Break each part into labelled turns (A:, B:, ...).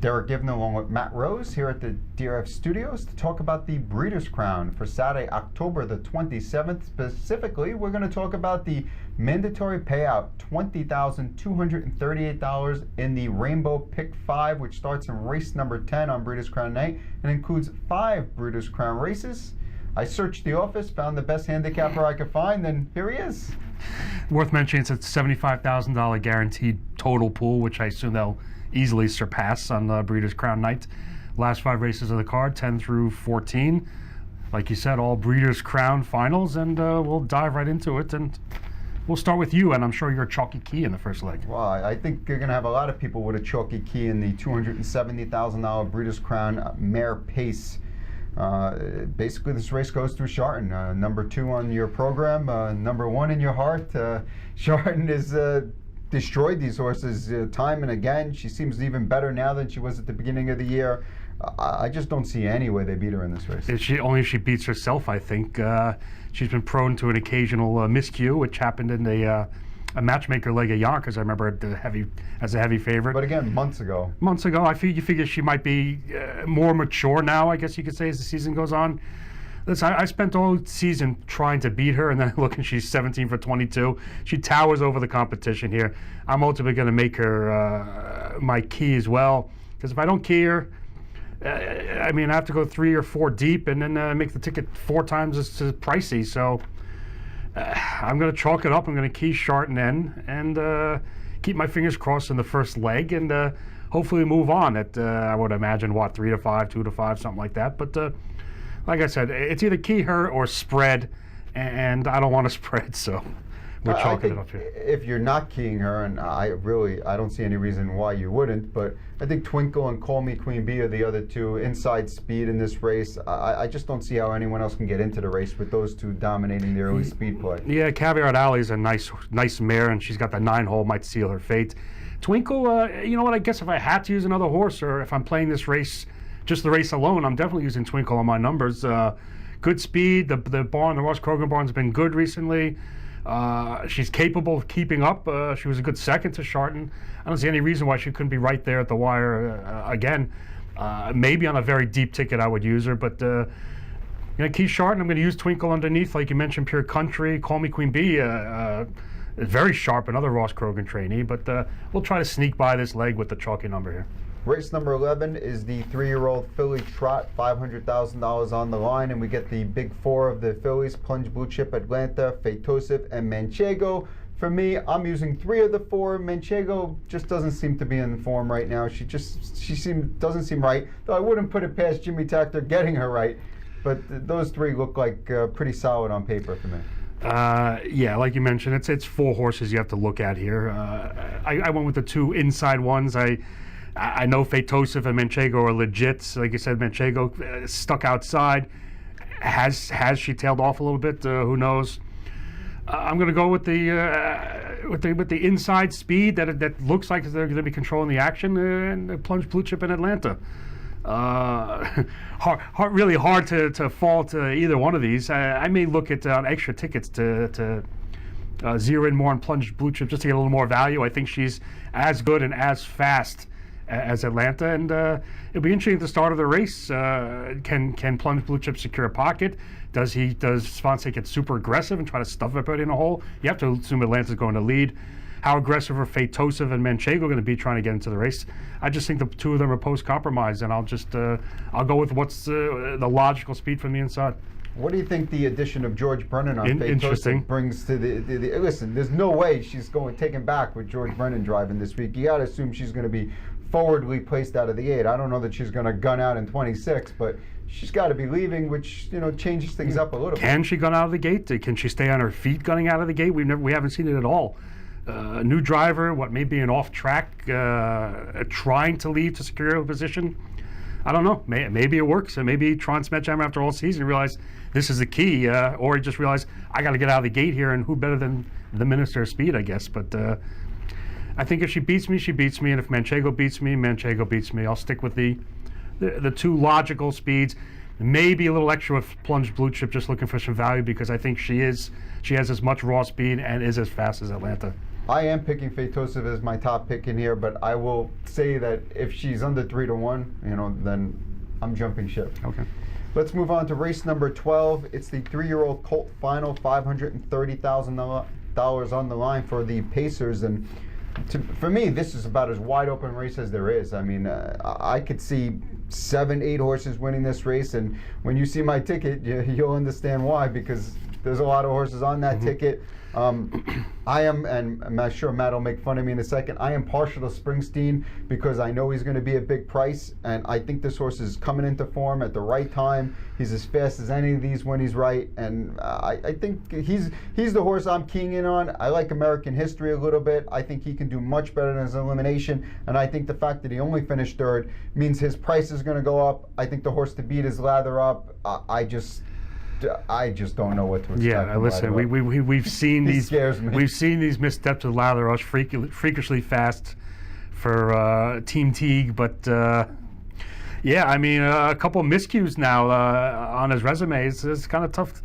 A: Derick Giwner along with Matt Rose here at the DRF studios to talk about the Breeders' Crown for Saturday, October the 27th. Specifically, we're going to talk about the mandatory payout, $20,238 in the Rainbow Pick 5, which starts in race number 10 on Breeders' Crown night and includes 5 Breeders' Crown races. I searched the office, found the best handicapper I could find, and here he is.
B: Worth mentioning, it's a $75,000 guaranteed total pool, which I assume they'll easily surpass on Breeders' Crown night. Last 5 races of the card, 10 through 14. Like you said, all Breeders' Crown finals, and we'll dive right into it. And we'll start with you, and I'm sure you're a chalky key in the first leg.
A: Well, I think you're going to have a lot of people with a chalky key in the $270,000 Breeders' Crown Mare Pace. Basically, this race goes through Charlton. Number 2 on your program, number 1 in your heart. Charlton is destroyed these horses time and again. She seems even better now than she was at the beginning of the year. I just don't see any way they beat her in this race.
B: Only if she beats herself, I think. She's been prone to an occasional miscue, which happened in a matchmaker leg at Yonkers. I remember as a heavy favorite.
A: But again, months ago.
B: You figure she might be more mature now, I guess you could say, as the season goes on. Listen, I spent all season trying to beat her, and then look, and she's 17 for 22. She towers over the competition here. I'm ultimately going to make her my key as well, because if I don't key her, I have to go 3 or 4 deep, and then make the ticket 4 times as pricey. So I'm going to chalk it up. I'm going to key Charlton in, and keep my fingers crossed in the first leg, and hopefully move on at I would imagine 3 to 5, 2 to 5, something like that. But like I said, it's either key her or spread, and I don't want to spread, so we're chalking it up here.
A: If you're not keying her, and I don't see any reason why you wouldn't, but I think Twinkle and Call Me Queen Bee are the other 2 inside speed in this race. I just don't see how anyone else can get into the race with those 2 dominating the early speed play.
B: Yeah, Caviar Alley is a nice mare, and she's got the 9-hole, might seal her fate. Twinkle, you know what, I guess if I had to use another horse, or if I'm playing this race, just the race alone, I'm definitely using Twinkle on my numbers. Good speed. The barn, the Ross Krogan barn's been good recently. She's capable of keeping up. She was a good second to Charlton. I don't see any reason why she couldn't be right there at the wire again. Maybe on a very deep ticket I would use her, but key Charlton. I'm going to use Twinkle underneath, like you mentioned, Pure Country. Call Me Queen Bee. Very sharp, another Ross Krogan trainee, but we'll try to sneak by this leg with the chalky number here.
A: Race number 11 is the 3-year-old filly trot, $500,000 on the line, and we get the big 4 of the fillies: Plunge Blue Chip, Atlanta, Phaetosive, and Manchego. For me, I'm using 3 of the 4. Manchego just doesn't seem to be in form right now. She doesn't seem right. Though I wouldn't put it past Jimmy Takter getting her right, but those 3 look like pretty solid on paper for me.
B: Yeah, like you mentioned, it's 4 horses you have to look at here. I went with the 2 inside ones. I know Phaetosive and Manchego are legit. Like you said, Manchego stuck outside. Has she tailed off a little bit? Who knows? I'm going to go with the inside speed that looks like they're going to be controlling the action, and Plunge Blue Chip in Atlanta. Really hard to fall to either one of these. I may look at extra tickets to zero in more on Plunge Blue Chip just to get a little more value. I think she's as good and as fast as Atlanta, and it'll be interesting at the start of the race. Can Plunge Blue Chip secure a pocket? Does Svanse get super aggressive and try to stuff everybody in a hole? You have to assume Atlanta's going to lead. How aggressive are Phaetosive and Manchego going to be trying to get into the race? I just think the 2 of them are post-compromise, and I'll go with what's the logical speed from the inside.
A: What do you think the addition of George Brennan on Phaetosive brings to the listen, there's no way she's taken back with George Brennan driving this week. You got to assume she's going to be forwardly placed out of the gate. I don't know that she's going to gun out in 26, but she's got to be leaving, which changes things up a little bit.
B: Can she gun out of the gate? Can she stay on her feet gunning out of the gate? We haven't seen it at all. New driver, maybe an off track, trying to leave to secure a position. I don't know. Maybe it works, and maybe Tron Smetjhammer after all season realized this is the key, or he just realized I got to get out of the gate here, and who better than the Minister of Speed, I guess. But I think if she beats me, she beats me, and if Manchego beats me, Manchego beats me. I'll stick with the 2 logical speeds. Maybe a little extra with Plunge Blue Chip, just looking for some value, because I think she has as much raw speed and is as fast as Atlanta.
A: I am picking Feitosov as my top pick in here, but I will say that if she's under 3-1, then I'm jumping ship.
B: Okay.
A: Let's move on to race number 12. It's the 3-year-old colt final, $530,000 on the line for the Pacers. And for me, this is about as wide open race as there is. I mean, I could see 7, 8 horses winning this race. And when you see my ticket, you'll understand why, because there's a lot of horses on that ticket. I am, and I'm sure Matt will make fun of me in a second, I am partial to Springsteen because I know he's going to be a big price, and I think this horse is coming into form at the right time. He's as fast as any of these when he's right, and I think he's the horse I'm keying in on. I like American history a little bit. I think he can do much better than his elimination, and I think the fact that he only finished third means his price is going to go up. I think the horse to beat is Lather Up. I just don't know what to expect.
B: Yeah, listen, we've seen these
A: scares me.
B: We've seen these missteps with Lather Rush, freakishly fast for Team Teague, but yeah, I mean a couple of miscues now on his resume. It's kind of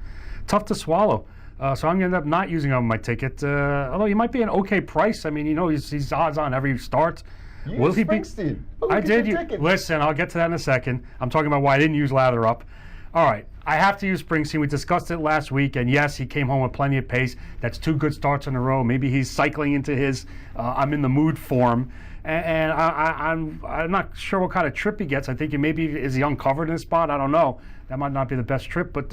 B: tough to swallow. So I'm gonna end up not using him on my ticket. Although he might be an okay price. I mean, he's odds on every start.
A: Will he be?
B: I did. Listen, I'll get to that in a second. I'm talking about why I didn't use Lather Up. All right, I have to use Springsteen. We discussed it last week, and yes, he came home with plenty of pace. That's 2 good starts in a row. Maybe he's cycling into his I'm in the mood form, and I'm not sure what kind of trip he gets. I think is he uncovered in a spot? I don't know. That might not be the best trip, but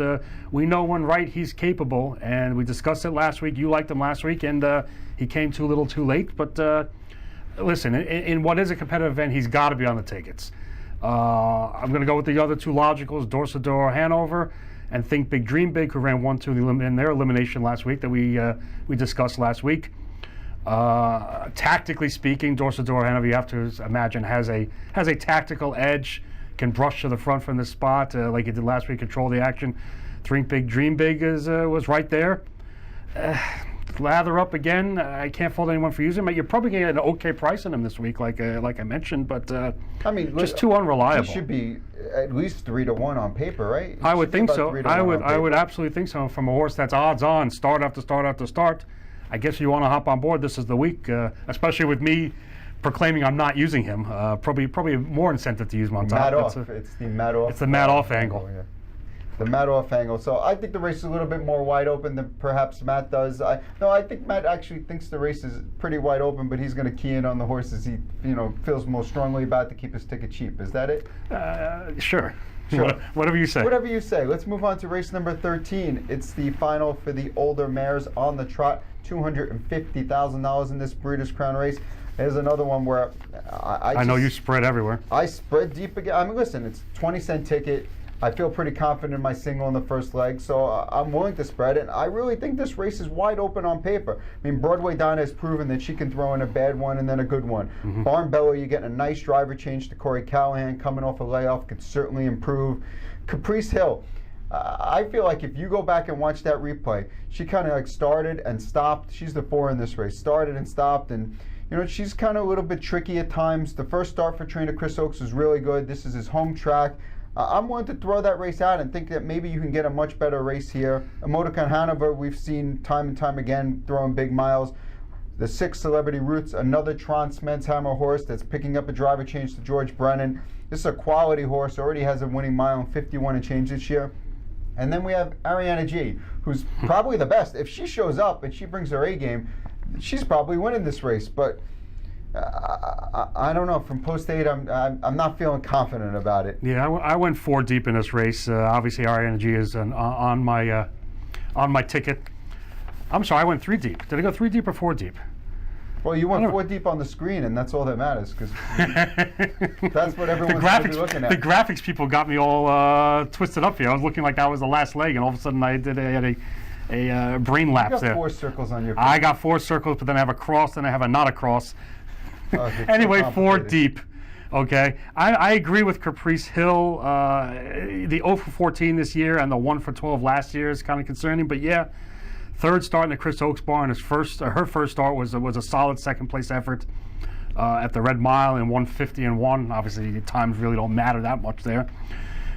B: we know when right he's capable, and we discussed it last week. You liked him last week, and he came too little too late. But listen, in what is a competitive event, he's got to be on the tickets. I'm going to go with the other 2 logicals, Dorsador, Hanover, and Think Big, Dream Big, who ran 1-2 in their elimination last week that we discussed last week. Tactically speaking, Dorsador, Hanover, you have to imagine, has a tactical edge, can brush to the front from the spot like he did last week, control the action. Think Big, Dream Big was right there. Lather Up again. I can't fault anyone for using him. You're probably going to get an okay price on him this week, like I mentioned, but
A: I mean,
B: just too unreliable.
A: He should be at least 3-1 on paper, right?
B: I would think so. I would absolutely think so. From a horse that's odds on, start after start after start, I guess you want to hop on board. This is the week, especially with me proclaiming I'm not using him. Probably more incentive to use him on top.
A: It's the Madoff.
B: It's the Madoff angle.
A: Yeah. The Madoff angle. So I think the race is a little bit more wide open than perhaps Matt does. I think Matt actually thinks the race is pretty wide open, but he's going to key in on the horses he feels most strongly about to keep his ticket cheap. Is that it?
B: Sure. Whatever you say.
A: Whatever you say. Let's move on to race number 13. It's the final for the older mares on the trot. $250,000 in this Breeders' Crown race. There's another one where I
B: know you spread everywhere.
A: I spread deep again. I mean, listen, it's a 20-cent ticket. I feel pretty confident in my single in the first leg, so I'm willing to spread it. And I really think this race is wide open on paper. I mean, Broadway Donna has proven that she can throw in a bad one and then a good one. Barn Bella, you're getting a nice driver change to Corey Callahan, coming off a layoff, could certainly improve. Caprice Hill, I feel like if you go back and watch that replay, she kind of like started and stopped. She's the 4 in this race, started and stopped, and she's kind of a little bit tricky at times. The first start for trainer Chris Oakes was really good. This is his home track. I'm willing to throw that race out and think that maybe you can get a much better race here. Emoticon Hanover, we've seen time and time again throwing big miles. The 6 Celebrity Roots, another Tron Smenshammer horse that's picking up a driver change to George Brennan. This is a quality horse, already has a winning mile in 51 and change this year. And then we have Ariana G, who's probably the best. If she shows up and she brings her A game, she's probably winning this race. But I don't know. From post 8, I'm not feeling confident about it.
B: Yeah, I went 4 deep in this race. Obviously, Ariana G is on my ticket. I'm sorry, I went 3 deep. Did I go 3 deep or 4 deep?
A: Well, you went 4 deep on the screen, and that's all that matters, because that's what everyone's going to be looking at.
B: The graphics people got me all twisted up here. I was looking like that was the last leg, and all of a sudden I had a brain lapse there.
A: You got 4 circles on your face.
B: I got 4 circles, but then I have a cross, and I have a not a cross. Anyway, so 4 deep. Okay, I agree with Caprice Hill. The 0 for 14 this year and the 1 for 12 last year is kind of concerning. But yeah, 3rd start in the Chris Oakes barn. Her first start was a solid 2nd place effort at the Red Mile in 150-1. Obviously, the times really don't matter that much there.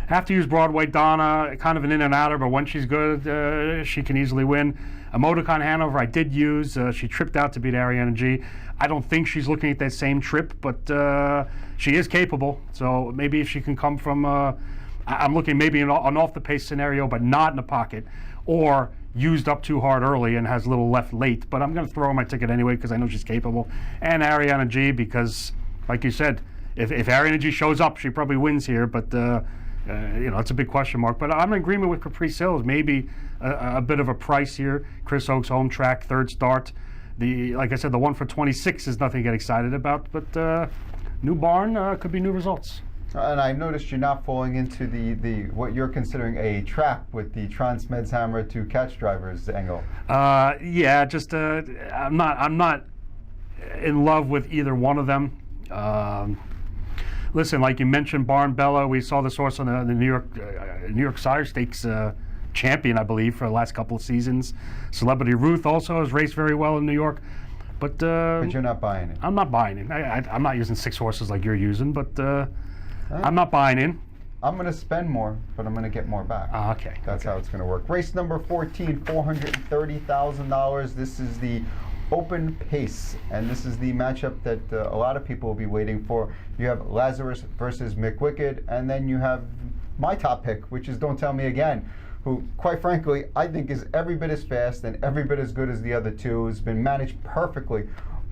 B: Have to use Broadway Donna, kind of an in and outer, but when she's good, she can easily win. Emoticon Hanover I did use. She tripped out to beat Ariana G. I don't think she's looking at that same trip, but she is capable. So maybe if she can come from, I'm looking maybe an off-the-pace scenario, but not in the pocket, or used up too hard early and has a little left late. But I'm going to throw my ticket anyway because I know she's capable. And Ariana G, because, like you said, if Ariana G shows up, she probably wins here. But it's a big question mark. But I'm in agreement with Caprice Hills. Maybe a bit of a price here. Chris Oakes home track, third start. Like I said, the one for 26 is nothing to get excited about. But new barn could be new results.
A: And I noticed you're not falling into the what you're considering a trap with the Transmeds Hammer to catch drivers angle.
B: Yeah, just I'm not in love with either one of them. Listen, like you mentioned, Barn Bella, we saw this horse on the New York Sire Stakes champion, I believe, for the last couple of seasons. Celebrity Ruth also has raced very well in New York. But
A: you're not buying it.
B: I'm not buying it. I'm not using 6 horses like you're using, but I'm not buying in.
A: I'm going to spend more, but I'm going to get more back.
B: Okay.
A: That's how it's going to work. Race number 14, $430,000. This is the Open Pace, and this is the matchup that a lot of people will be waiting for. You have Lazarus versus McWicked, and then you have my top pick, which is Don't Tell Me Again, who, quite frankly, I think is every bit as fast and every bit as good as the other two. Has been managed perfectly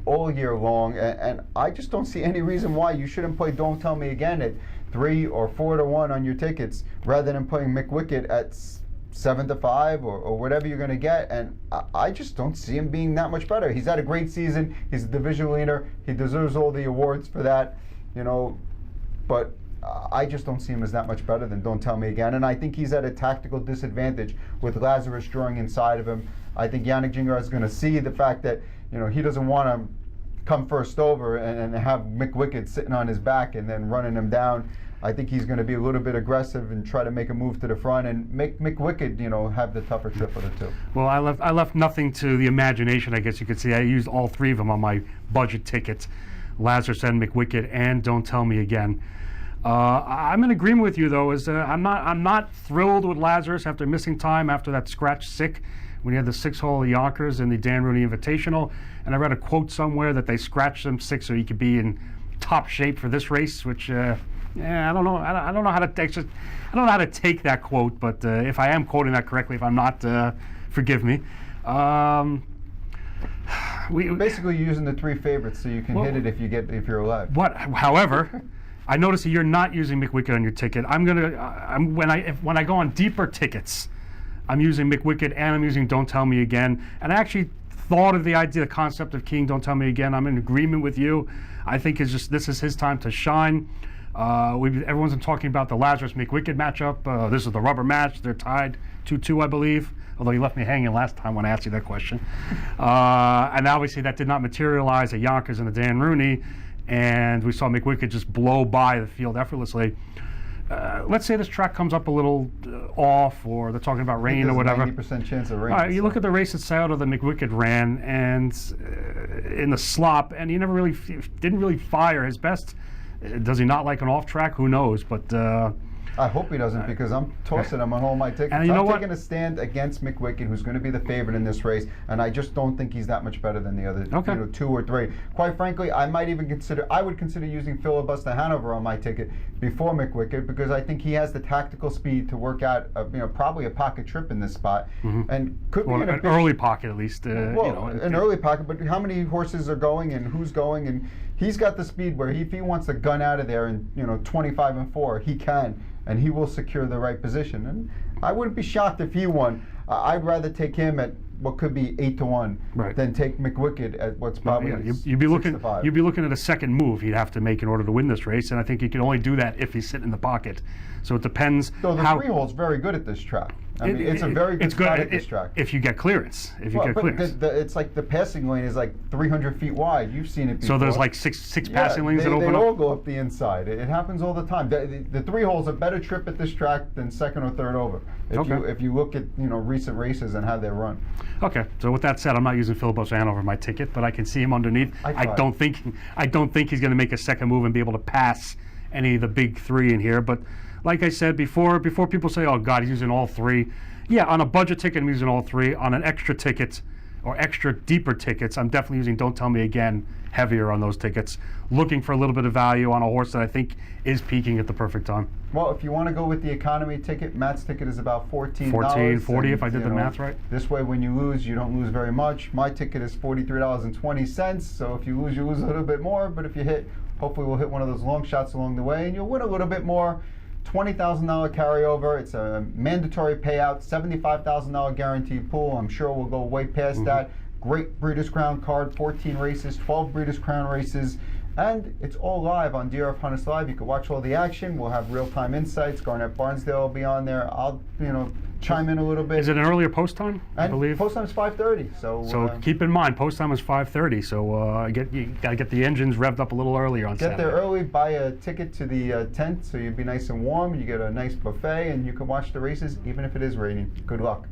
A: all year long, and I just don't see any reason why you shouldn't play Don't Tell Me Again at 3 or 4 to 1 on your tickets rather than playing McWicked at 7 to 5 or whatever you're going to get. And I just don't see him being that much better. He's had a great season. He's a division leader. He deserves all the awards for that, but I just don't see him as that much better than Don't Tell Me Again. And I think he's at a tactical disadvantage with Lazarus drawing inside of him. I think Yannick Gingras is going to see the fact that he doesn't want to come first over and have McWicked sitting on his back and then running him down. I think he's going to be a little bit aggressive and try to make a move to the front and make McWicked, have the tougher trip of the two.
B: Well, I left nothing to the imagination, I guess you could say. I used all 3 of them on my budget tickets, Lazarus and McWicked and Don't Tell Me Again. I'm in agreement with you, though. I'm not thrilled with Lazarus after missing time after that scratch sick when he had the 6-hole at Yonkers in the Dan Rooney Invitational. And I read a quote somewhere that they scratched him sick so he could be in top shape for this race, which I don't know. I don't know how to take that quote, but if I am quoting that correctly, if I'm not, forgive me.
A: Basically using the 3 favorites so you can hit it if you're alive.
B: However, I notice that you're not using McWicked on your ticket. When I go on deeper tickets, I'm using McWicked and I'm using Don't Tell Me Again. And I actually thought of the concept of King Don't Tell Me Again. I'm in agreement with you. I think this is his time to shine. Everyone's been talking about the Lazarus McWicked matchup. This is the rubber match. They're tied 2-2, I believe. Although you left me hanging last time when I asked you that question. And obviously that did not materialize at Yonkers and the Dan Rooney. And we saw McWicked just blow by the field effortlessly. Let's say this track comes up a little off, or they're talking about rain or whatever.
A: 90% chance of rain.
B: You look at the race at Scioto that McWicked ran, and in the slop, and he never didn't really fire his best. Does he not like an off track? Who knows? But
A: I hope he doesn't, because I'm tossing him on all my tickets.
B: And
A: I'm taking a stand against McWicked, who's going to be the favorite in this race, and I just don't think he's that much better than the other 2 or 3. Quite frankly, I would consider using Filibuster Hanover on my ticket before McWicked, because I think he has the tactical speed to work out probably a pocket trip in this spot, and could be in
B: an early pocket at least.
A: An early pocket, but how many horses are going and who's going, and he's got the speed where if he wants to gun out of there in 25 and 4, he can. And he will secure the right position. And I wouldn't be shocked if he won. I'd rather take him at what could be 8 to 1 than take McWicked at what's probably 6 to 5.
B: You'd be looking at a second move he'd have to make in order to win this race, and I think he can only do that if he's sitting in the pocket. So it depends.
A: So the 3-hole's very good at this track. I mean, it's a very good spot at this track.
B: If you get clearance.
A: It's like the passing lane is like 300 feet wide. You've seen it before.
B: So there's like six passing lanes that open up?
A: They all go up the inside. It happens all the time. The 3-hole's a better trip at this track than second or third over. If you look at recent races and how they run.
B: Okay. So with that said, I'm not using Filibuster Hanover on my ticket, but I can see him underneath. I don't think he's going to make a second move and be able to pass any of the big three in here. But like I said before people say, oh God, he's using all three. Yeah, on a budget ticket, I'm using all three. On an extra ticket or extra deeper tickets, I'm definitely using Don't Tell Me Again heavier on those tickets, looking for a little bit of value on a horse that I think is peaking at the perfect time.
A: Well, if you want to go with the economy ticket, Matt's ticket is about $14.
B: $14.40 if I did the math right.
A: This way, when you lose, you don't lose very much. My ticket is $43.20, so if you lose a little bit more, but if you hit, hopefully we'll hit one of those long shots along the way, and you'll win a little bit more. $20,000 carryover. It's a mandatory payout, $75,000 guaranteed pool. I'm sure we'll go way past that. Great Breeders' Crown card, 14 races, 12 Breeders' Crown races, and it's all live on DRF Hunters Live. You can watch all the action. We'll have real-time insights. Garnett Barnsdale will be on there. I'll, chime in a little bit.
B: Is it an earlier post time? I believe
A: post time is 5:30.
B: So keep in mind, post time is 5:30. So you got to get the engines revved up a little earlier on Saturday.
A: Get there early. Buy a ticket to the tent so you'll be nice and warm. You get a nice buffet, and you can watch the races even if it is raining. Good luck.